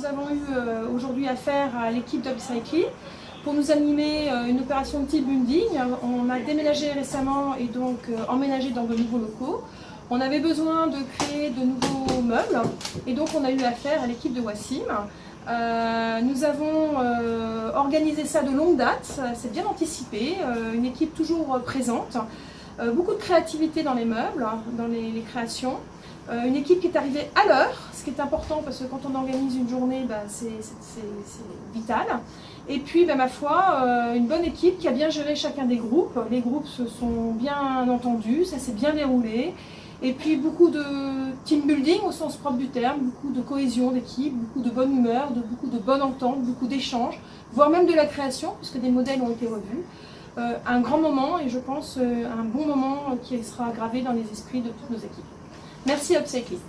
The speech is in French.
nous avons eu aujourd'hui affaire à l'équipe d'UpCycly pour nous animer une opération de TeamBuilding. On a déménagé récemment et donc emménagé dans de nouveaux locaux. On avait besoin de créer de nouveaux meubles et donc on a eu affaire à l'équipe de Wassim. Nous avons organisé ça de longue date, c'est bien anticipé, une équipe toujours présente, beaucoup de créativité dans les meubles, dans les créations, une équipe qui est arrivée à l'heure, ce qui est important parce que quand on organise une journée, c'est vital. Et puis, ma foi, une bonne équipe qui a bien géré chacun des groupes. Les groupes se sont bien entendus, ça s'est bien déroulé. Et puis beaucoup de team building au sens propre du terme, beaucoup de cohésion d'équipe, beaucoup de bonne humeur, beaucoup de bonne entente, beaucoup d'échanges, voire même de la création, puisque des modèles ont été revus. Un grand moment et je pense un bon moment qui sera gravé dans les esprits de toutes nos équipes. Merci UpCycly.